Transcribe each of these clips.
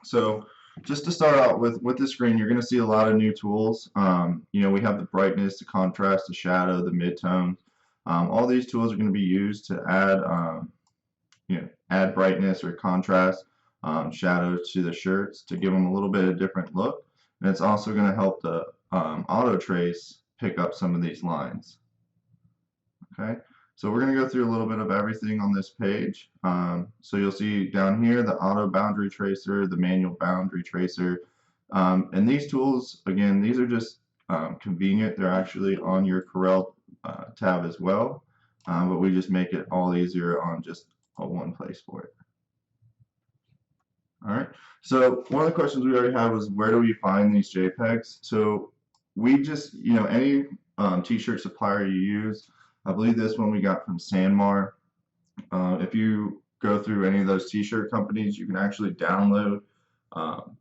So just to start out with the screen, you're going to see a lot of new tools. We have the brightness, the contrast, the shadow, the midtones. All these tools are going to be used to add brightness or contrast, shadows to the shirts to give them a little bit of different look. And it's also going to help the auto trace pick up some of these lines. Okay, so we're going to go through a little bit of everything on this page. So you'll see down here the auto boundary tracer, the manual boundary tracer, and these tools, again, these are just convenient. They're actually on your Corel tab as well, but we just make it all easier on just one place for it. All right, so one of the questions we already had was, where do we find these JPEGs? So we just, any t-shirt supplier you use, I believe this one we got from Sanmar. If you go through any of those t-shirt companies, you can actually download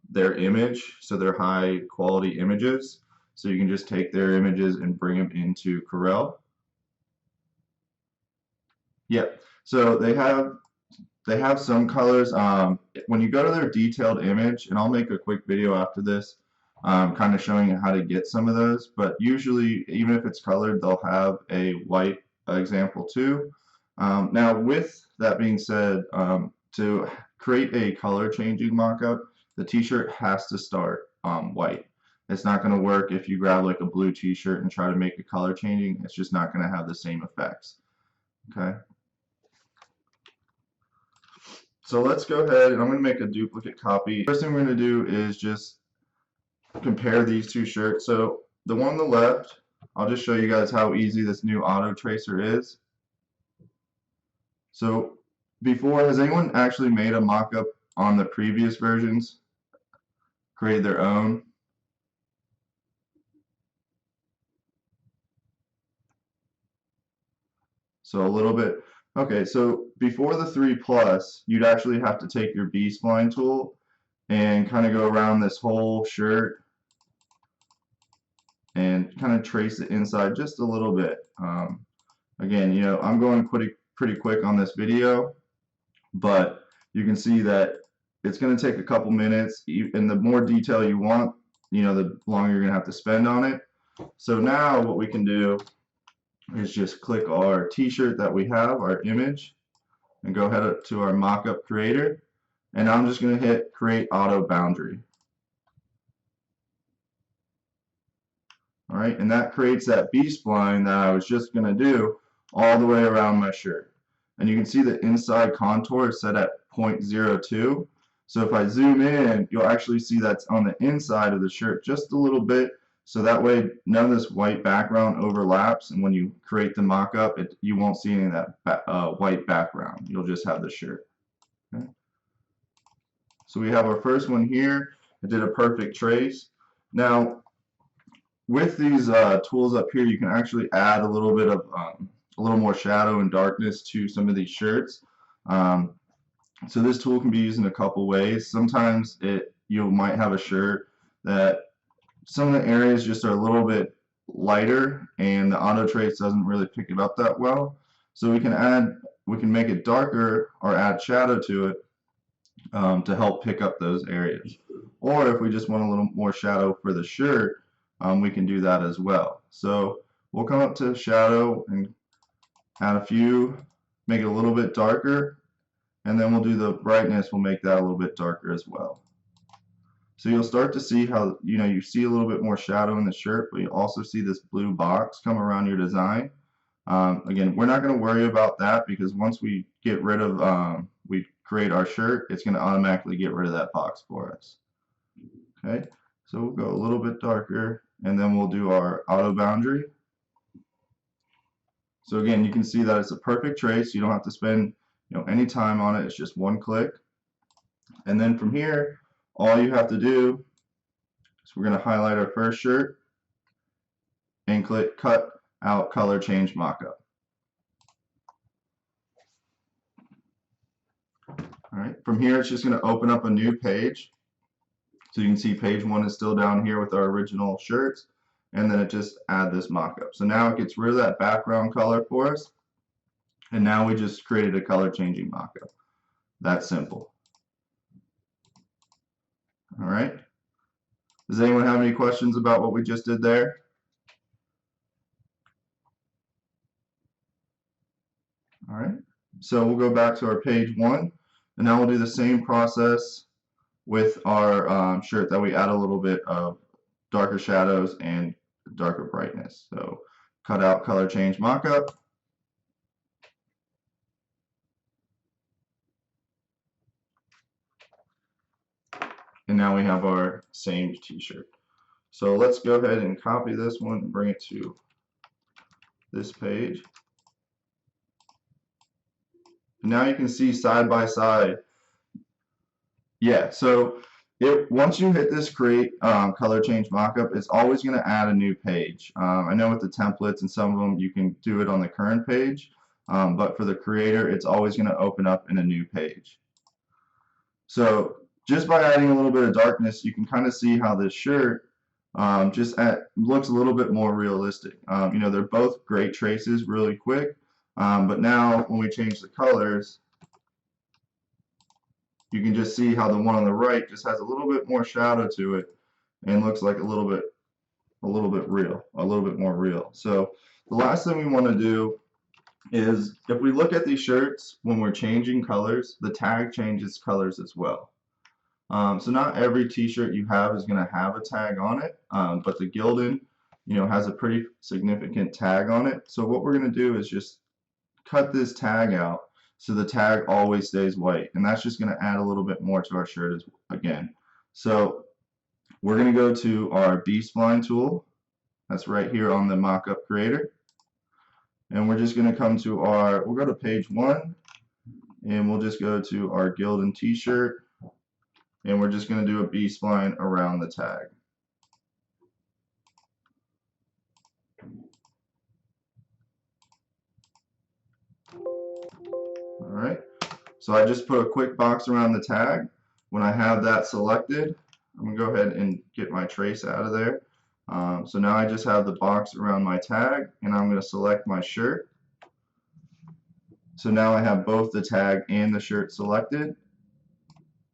their image, so they're high quality images. So you can just take their images and bring them into Corel. Yeah, so they have some colors. When you go to their detailed image, and I'll make a quick video after this, kind of showing you how to get some of those, but usually, even if it's colored, they'll have a white example too. Now, with that being said, to create a color changing mockup, the t-shirt has to start white. It's not going to work if you grab like a blue t-shirt and try to make a color changing. It's just not going to have the same effects. Okay. So let's go ahead, and I'm going to make a duplicate copy. First thing we're going to do is just compare these two shirts. So the one on the left, I'll just show you guys how easy this new auto tracer is. So before, has anyone actually made a mock-up on the previous versions? Created their own? So a little bit. Okay, so before the 3+, you'd actually have to take your B-spline tool and kind of go around this whole shirt and kind of trace it inside just a little bit. Again, I'm going pretty quick on this video, but you can see that it's going to take a couple minutes, and the more detail you want, the longer you're going to have to spend on it. So now what we can do is just click our t-shirt that we have, our image, and go ahead to our mockup creator, and I'm just going to hit create auto boundary. All right, and that creates that B-spline that I was just going to do all the way around my shirt. And you can see the inside contour is set at 0.02. So if I zoom in, you'll actually see that's on the inside of the shirt just a little bit. So that way none of this white background overlaps, and when you create the mock-up, you won't see any of that white background. You'll just have the shirt. Okay. So we have our first one here. It did a perfect trace. Now, with these tools up here, you can actually add a little bit of a little more shadow and darkness to some of these shirts. So this tool can be used in a couple ways. Sometimes you might have a shirt that some of the areas just are a little bit lighter and the auto trace doesn't really pick it up that well. So we can make it darker or add shadow to it to help pick up those areas. Or if we just want a little more shadow for the shirt, we can do that as well. So we'll come up to shadow and add a few, make it a little bit darker, and then we'll do the brightness, we'll make that a little bit darker as well. So you'll start to see how, you see a little bit more shadow in the shirt, but you also see this blue box come around your design. Again, we're not going to worry about that, because once we get rid of, we create our shirt, it's going to automatically get rid of that box for us. Okay, so we'll go a little bit darker, and then we'll do our auto boundary. So again, you can see that it's a perfect trace. You don't have to spend any time on it. It's just one click. And then from here, all you have to do is we're going to highlight our first shirt and click cut out color change mockup. All right, from here it's just going to open up a new page. So you can see page 1 is still down here with our original shirts, and then it just add this mockup. So now it gets rid of that background color for us, and now we just created a color changing mockup. That's simple. All right. Does anyone have any questions about what we just did there? All right. So we'll go back to our page 1, and now we'll do the same process with our shirt that we add a little bit of darker shadows and darker brightness. So cut out, color change, mockup. And now we have our same t-shirt. So let's go ahead and copy this one and bring it to this page. And now you can see side by side. Yeah, so once you hit this create color change mockup, it's always going to add a new page. I know with the templates and some of them you can do it on the current page, but for the creator it's always going to open up in a new page. So just by adding a little bit of darkness, you can kind of see how this shirt looks a little bit more realistic. You know, they're both great traces really quick, but now when we change the colors, you can just see how the one on the right just has a little bit more shadow to it and looks like a little bit more real. So the last thing we want to do is, if we look at these shirts, when we're changing colors, the tag changes colors as well. So not every t-shirt you have is going to have a tag on it, but the Gildan, you know, has a pretty significant tag on it. So what we're going to do is just cut this tag out so the tag always stays white, and that's just going to add a little bit more to our shirt again. So we're going to go to our B-spline tool. That's right here on the mockup creator. And we're just going to come to we'll go to page 1, and we'll just go to our Gildan t-shirt, and we're just going to do a B-spline around the tag. Alright, so I just put a quick box around the tag. When I have that selected, I'm going to go ahead and get my trace out of there. So now I just have the box around my tag, and I'm going to select my shirt. So now I have both the tag and the shirt selected,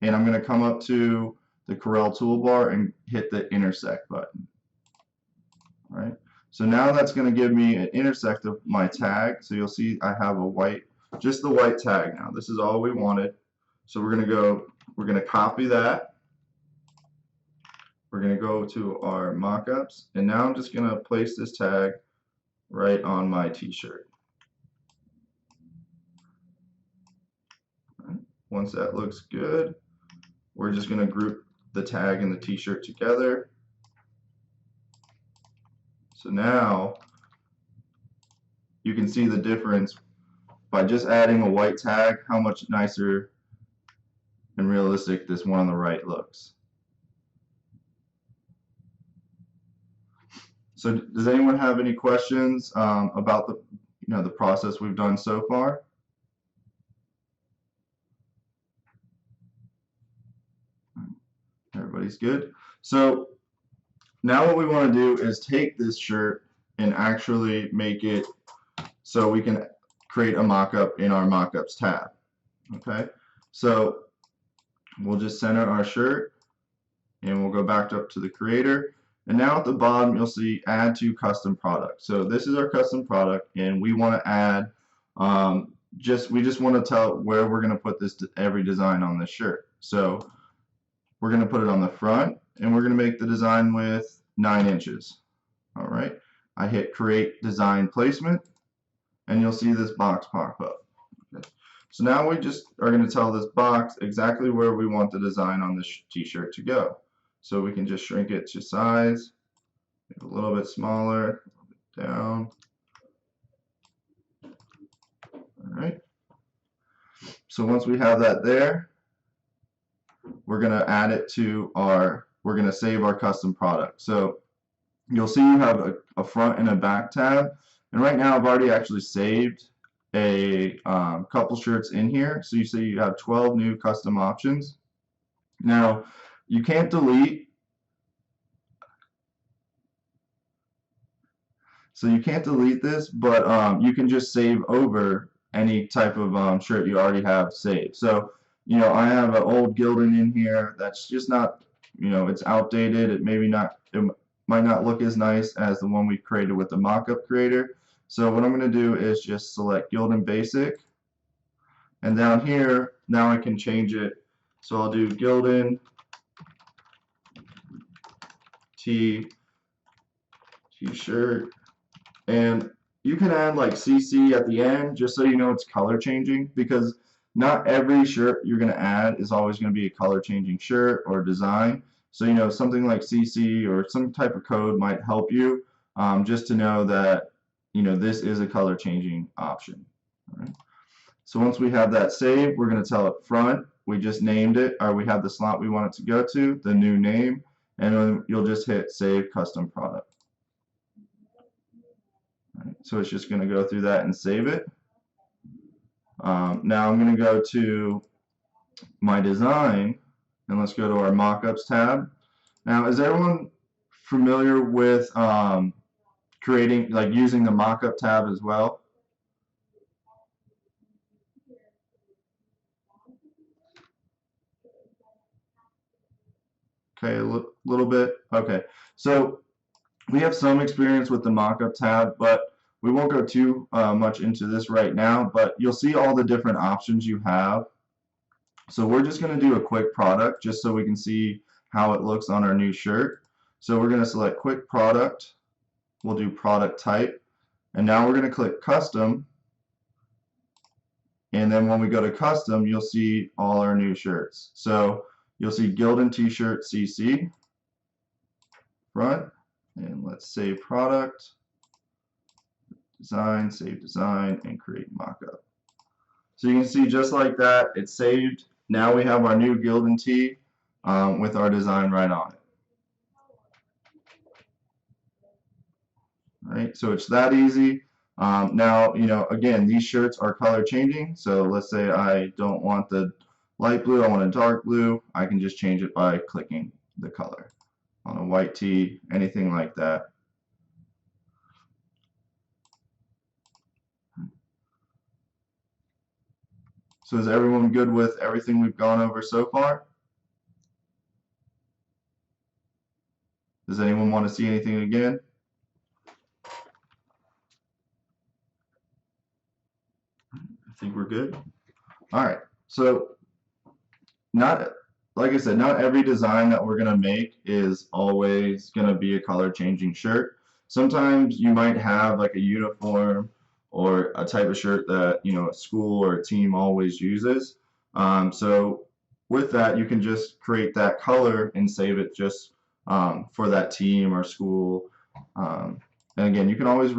and I'm going to come up to the Corel toolbar and hit the intersect button. All right, so now that's going to give me an intersect of my tag. So you'll see I have a white, just the white tag now. This is all we wanted. So we're going to copy that. We're going to go to our mockups, and now I'm just going to place this tag right on my t-shirt. Once that looks good, we're just going to group the tag and the t-shirt together. So now you can see the difference by just adding a white tag, how much nicer and realistic this one on the right looks. So does anyone have any questions about the process we've done so far? Everybody's good. So now what we want to do is take this shirt and actually make it so we can create a mock-up in our mockups tab. Okay, so we'll just center our shirt, and we'll go back up to the creator. And now at the bottom you'll see add to custom product. So this is our custom product, and we want to add we just want to tell where we're going to put every design on this shirt. So we're going to put it on the front, and we're going to make the design width 9 inches. All right, I hit create design placement, and you'll see this box pop up. Okay. So now we just are going to tell this box exactly where we want the design on this t-shirt to go. So we can just shrink it to size, make it a little bit smaller, a little bit down. All right. So once we have that there, we're going to add it to we're going to save our custom product. So you'll see you have a front and a back tab. And right now I've already actually saved a couple shirts in here. So you see you have 12 new custom options. Now, you can't delete. So you can't delete this, but you can just save over any type of shirt you already have saved. So, you know, I have an old Gildan in here that's just not it's outdated. It might not look as nice as the one we created with the Mockup creator. So what I'm going to do is just select Gildan Basic, and down here now I can change it. So I'll do Gildan T-shirt, and you can add like CC at the end just so you know it's color changing, because not every shirt you're going to add is always going to be a color changing shirt or design. So something like CC or some type of code might help you, just to know that this is a color changing option. All right. So once we have that saved, we're going to tell it front. We just named it, or we have the slot we want it to go to, the new name, and then you'll just hit Save Custom Product. Right, so it's just going to go through that and save it. Now I'm going to go to my design, and let's go to our Mockups tab. Now, is everyone familiar with using the Mockup tab as well? Okay, a little bit. Okay, so we have some experience with the Mockup tab, but we won't go too much into this right now, but you'll see all the different options you have. So we're just going to do a quick product just so we can see how it looks on our new shirt. So we're going to select quick product. We'll do product type, and now we're going to click custom, and then when we go to custom, you'll see all our new shirts. So you'll see Gildan T-shirt CC front, and let's save product, design, save design, and create mockup. So you can see just like that, it's saved. Now we have our new Gildan tee with our design right on it. All right, so it's that easy. Now, again, these shirts are color changing. So let's say I don't want the light blue, I want a dark blue. I can just change it by clicking the color on a white tee, anything like that. So is everyone good with everything we've gone over so far? Does anyone want to see anything again? I think we're good. All right, so like I said, not every design that we're going to make is always going to be a color changing shirt. Sometimes you might have like a uniform or a type of shirt that a school or a team always uses. So with that, you can just create that color and save it just for that team or school. And again, you can always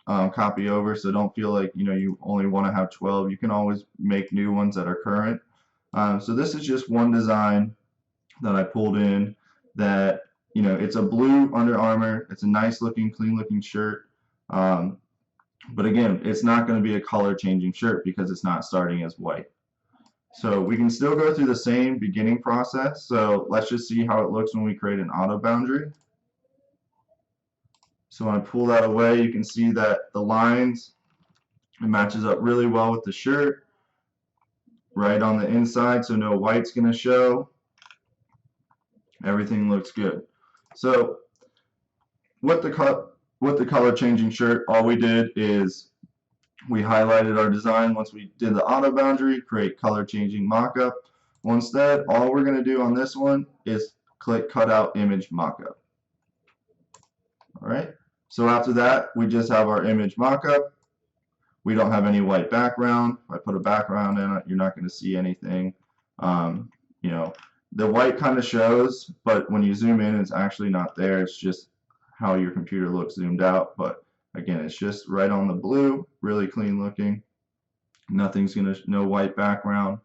copy over, so don't feel like you only want to have 12. You can always make new ones that are current. So this is just one design that I pulled in that it's a blue Under Armour. It's a nice looking, clean looking shirt. But again, it's not going to be a color changing shirt because it's not starting as white. So we can still go through the same beginning process. So let's just see how it looks when we create an auto boundary. So when I pull that away, you can see that the lines, it matches up really well with the shirt right on the inside, so no white's going to show. Everything looks good. So with the color changing shirt, all we did is we highlighted our design once we did the auto boundary, create color changing mockup. Well, instead, all we're going to do on this one is click cutout image mockup. All right, so after that, we just have our image mockup. We don't have any white background. If I put a background in it, you're not going to see anything. The white kind of shows, but when you zoom in, it's actually not there. It's just how your computer looks zoomed out. But again, it's just right on the blue, really clean looking. No white background,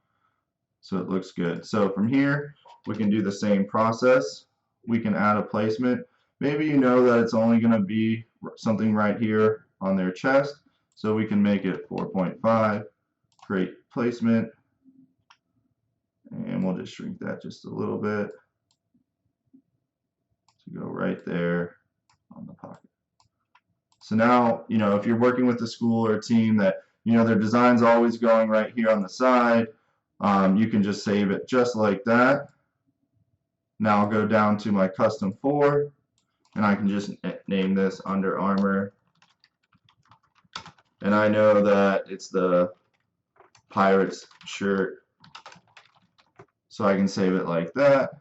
so it looks good. So from here, we can do the same process. We can add a placement. Maybe you know that it's only going to be something right here on their chest. So we can make it 4.5, create placement, and we'll just shrink that just a little bit to go right there on the pocket. So now, if you're working with a school or a team that, their design's always going right here on the side, you can just save it just like that. Now I'll go down to my custom 4, and I can just name this Under Armour. And I know that it's the Pirates shirt, so I can save it like that.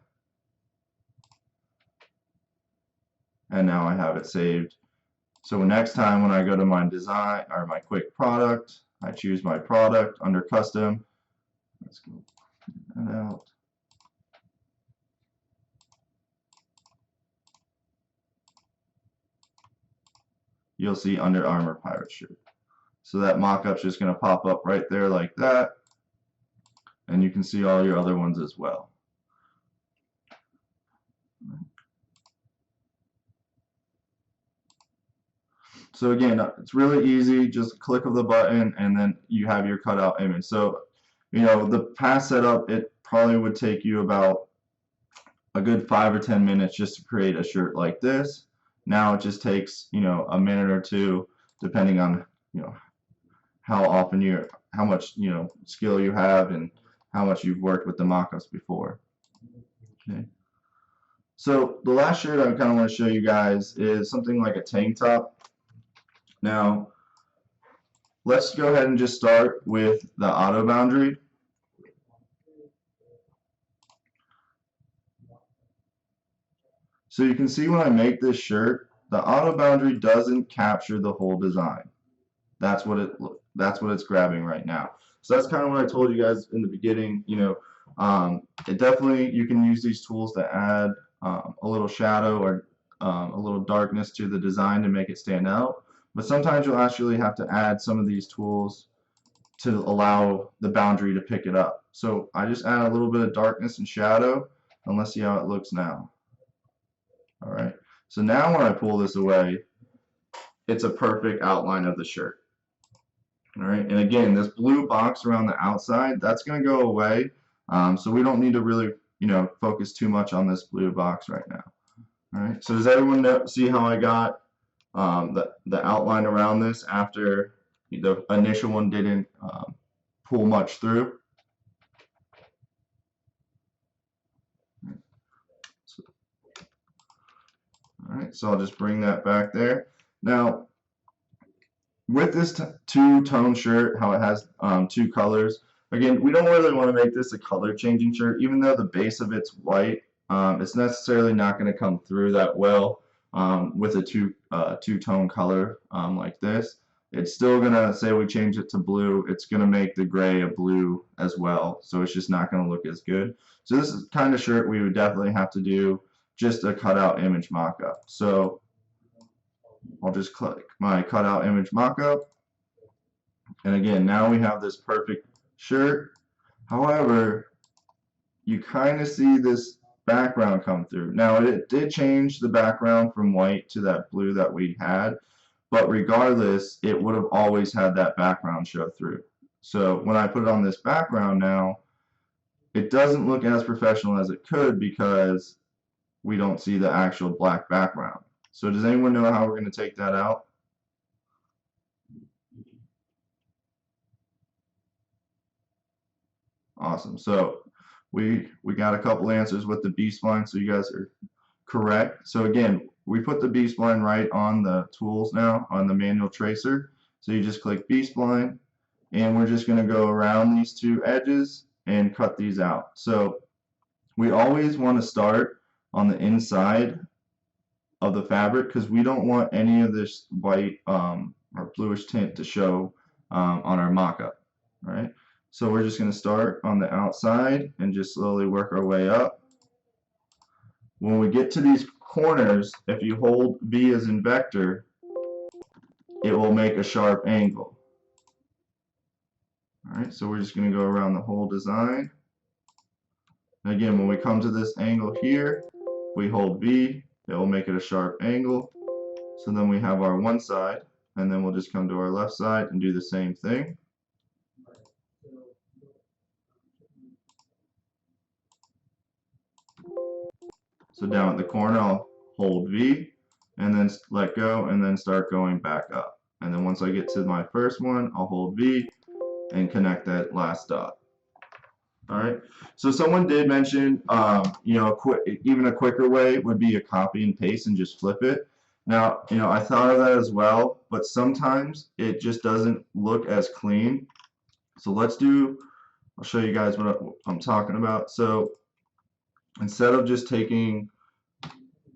And now I have it saved. So next time when I go to my design or my quick product, I choose my product under custom. Let's go that out. You'll see Under Armour pirate shirt. So that mock-up's just going to pop up right there like that. And you can see all your other ones as well. So again, it's really easy. Just click of the button and then you have your cutout image. So, you know, the past setup, it probably would take you about a good 5 or 10 minutes just to create a shirt like this. Now it just takes, you know, a minute or two, depending on, you know, how often how much, you know, skill you have and how much you've worked with the mock-ups before. Okay. So the last shirt I kind of want to show you guys is something like a tank top. Now, let's go ahead and just start with the auto boundary. So you can see when I make this shirt, the auto boundary doesn't capture the whole design. That's what it's grabbing right now. So that's kind of what I told you guys in the beginning. You know, it definitely, you can use these tools to add a little shadow or a little darkness to the design to make it stand out. But sometimes you'll actually have to add some of these tools to allow the boundary to pick it up. So I just add a little bit of darkness and shadow, and let's see how it looks now. All right. So now when I pull this away, it's a perfect outline of the shirt. All right. And again, this blue box around the outside, that's going to go away. So we don't need to really, you know, focus too much on this blue box right now. All right. So does everyone see how I got the outline around this after the initial one didn't pull much through? All right, so I'll just bring that back there. Now, with this two-tone shirt, how it has two colors, again, we don't really want to make this a color-changing shirt. Even though the base of it's white, it's necessarily not going to come through that well with a two-tone color like this. It's still going to, say we change it to blue, it's going to make the gray a blue as well, so it's just not going to look as good. So this is kind of shirt we would definitely have to do just a cutout image mockup. So I'll just click my cutout image mockup, and again, now we have this perfect shirt. However, you kind of see this background come through. Now it did change the background from white to that blue that we had, but regardless, it would have always had that background show through. So when I put it on this background now, it doesn't look as professional as it could because we don't see the actual black background. So does anyone know how we're going to take that out? Awesome. So we got a couple answers with the B-spline, so you guys are correct. So again, we put the B-spline right on the tools now, on the manual tracer. So you just click B-spline, and we're just going to go around these two edges and cut these out. So we always want to start on the inside of the fabric because we don't want any of this white or bluish tint to show on our mock-up, right? So we're just going to start on the outside and just slowly work our way up. When we get to these corners, if you hold V as in vector, it will make a sharp angle. All right, so we're just going to go around the whole design. And again, when we come to this angle here, we hold V, it will make it a sharp angle. So then we have our one side, and then we'll just come to our left side and do the same thing. So down at the corner, I'll hold V, and then let go, and then start going back up. And then once I get to my first one, I'll hold V and connect that last dot. All right. So someone did mention, you know, even a quicker way would be a copy and paste and just flip it. Now, you know, I thought of that as well, but sometimes it just doesn't look as clean. So let's do, I'll show you guys what I'm talking about. So instead of just taking,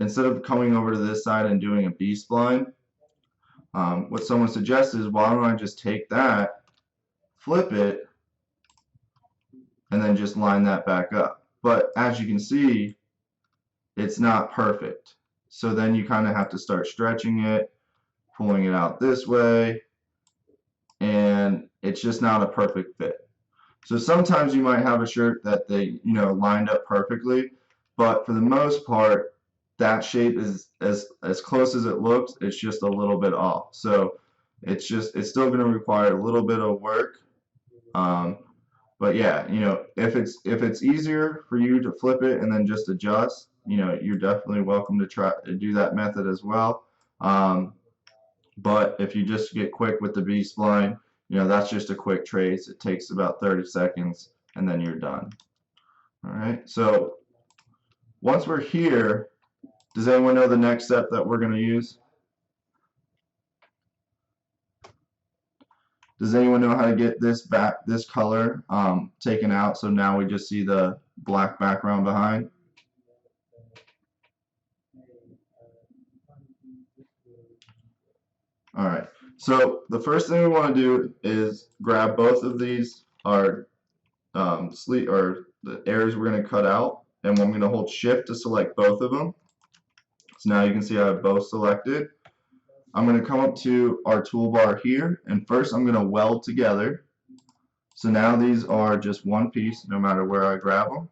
instead of coming over to this side and doing a B-spline, what someone suggests is, why don't I just take that, flip it, and then just line that back up. But as you can see, it's not perfect. So then you kind of have to start stretching it, pulling it out this way, and it's just not a perfect fit. So sometimes you might have a shirt that they, you know, lined up perfectly, but for the most part, that shape is as close as it looks, it's just a little bit off. So it's still going to require a little bit of work. But yeah, you know, if it's easier for you to flip it and then just adjust, you know, you're definitely welcome to try to do that method as well. But if you just get quick with the B-spline, you know, that's just a quick trace. It takes about 30 seconds and then you're done. All right, so once we're here, does anyone know the next step that we're going to use? Does anyone know how to get this color taken out so now we just see the black background behind? All right, so the first thing we want to do is grab both of these, our the areas we're going to cut out, and I'm going to hold shift to select both of them. So now you can see I have both selected. I'm going to come up to our toolbar here, and first I'm going to weld together. So now these are just one piece no matter where I grab them.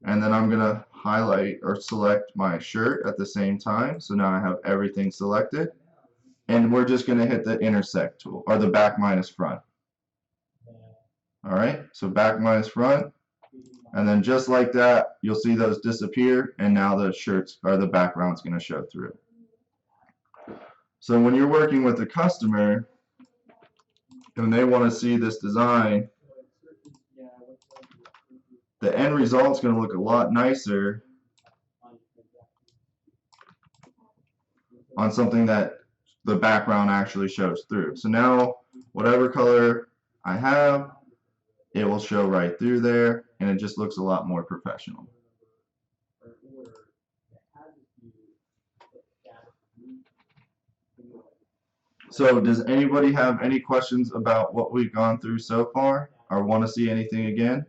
And then I'm going to highlight or select my shirt at the same time. So now I have everything selected. And we're just going to hit the intersect tool, or the back minus front. All right, so back minus front. And then just like that, you'll see those disappear, and now the shirts or the background's going to show through. So when you're working with a customer and they want to see this design, the end result's going to look a lot nicer on something that the background actually shows through. So now whatever color I have, it will show right through there, and it just looks a lot more professional. So does anybody have any questions about what we've gone through so far, or want to see anything again?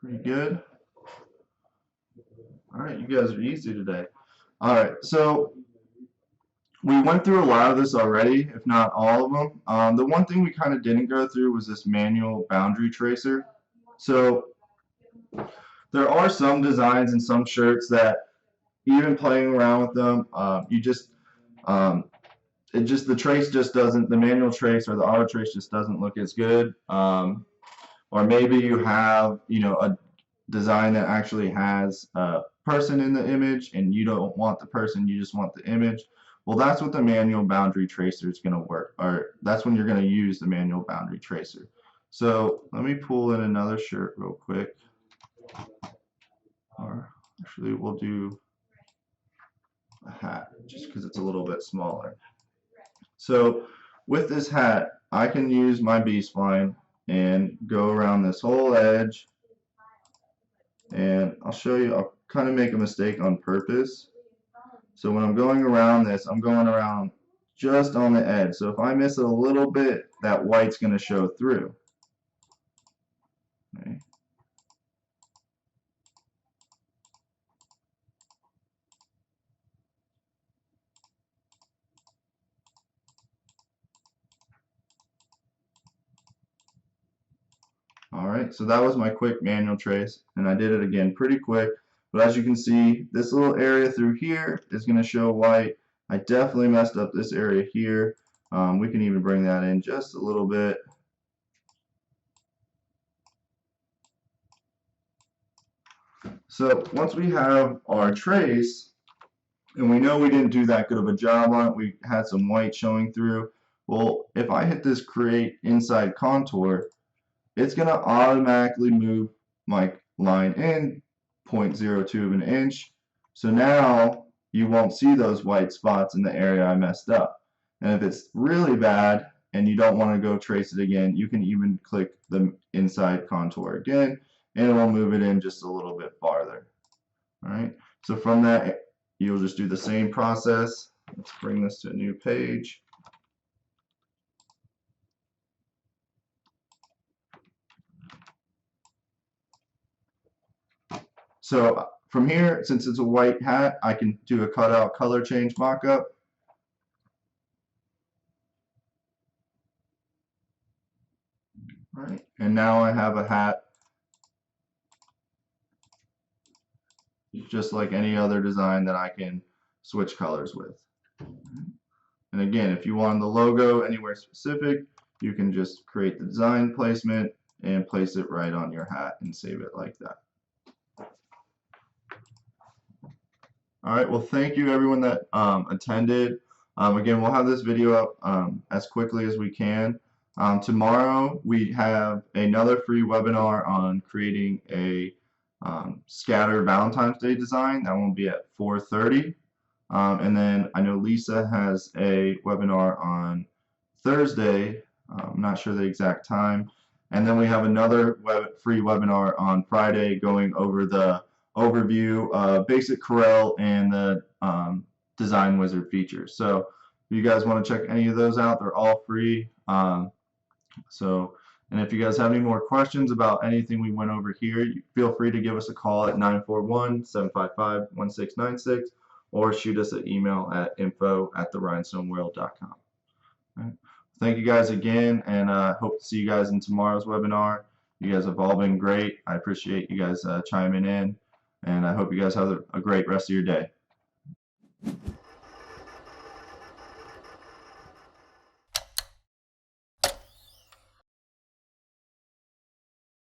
Pretty good. All right, you guys are easy today. All right, so we went through a lot of this already, if not all of them. The one thing we kind of didn't go through was this manual boundary tracer. So there are some designs and some shirts that even playing around with them, the trace just doesn't, the manual trace or the auto trace just doesn't look as good. Or maybe you have, you know, a design that actually has a person in the image and you don't want the person, you just want the image. Well, that's what the manual boundary tracer is going to work, or that's when you're going to use the manual boundary tracer. So let me pull in another shirt real quick. Or actually, we'll do a hat just because it's a little bit smaller. So with this hat, I can use my B-spline and go around this whole edge. And I'll show you, I'll kind of make a mistake on purpose. So when I'm going around this, I'm going around just on the edge. So if I miss it a little bit, that white's going to show through. Okay. All right, so that was my quick manual trace, and I did it again pretty quick. But as you can see, this little area through here is going to show white. I definitely messed up this area here. We can even bring that in just a little bit. So once we have our trace, And we know we didn't do that good of a job on it. We had some white showing through. Well, if I hit this create inside contour, it's going to automatically move my line in 0.02 of an inch. So now you won't see those white spots in the area I messed up. And if it's really bad and you don't want to go trace it again, you can even click the inside contour again and it will move it in just a little bit farther. All right, so from that, you'll just do the same process. Let's bring this to a new page. So from here, since it's a white hat, I can do a cutout color change mockup. All right, and now I have a hat just like any other design that I can switch colors with. And again, if you want the logo anywhere specific, you can just create the design placement and place it right on your hat and save it like that. All right, well, thank you everyone that attended. Again, we'll have this video up as quickly as we can. Tomorrow we have another free webinar on creating a scatter Valentine's Day design. That will be at 4:30. And then I know Lisa has a webinar on Thursday. I'm not sure the exact time. And then we have another free webinar on Friday going over the overview of basic Corel and the Design Wizard features. So if you guys want to check any of those out, they're all free. And if you guys have any more questions about anything we went over here, feel free to give us a call at 941-755-1696 or shoot us an email at info@therhinestoneworld.com. Right. Thank you guys again, and hope to see you guys in tomorrow's webinar. You guys have all been great. I appreciate you guys chiming in, and I hope you guys have a great rest of your day.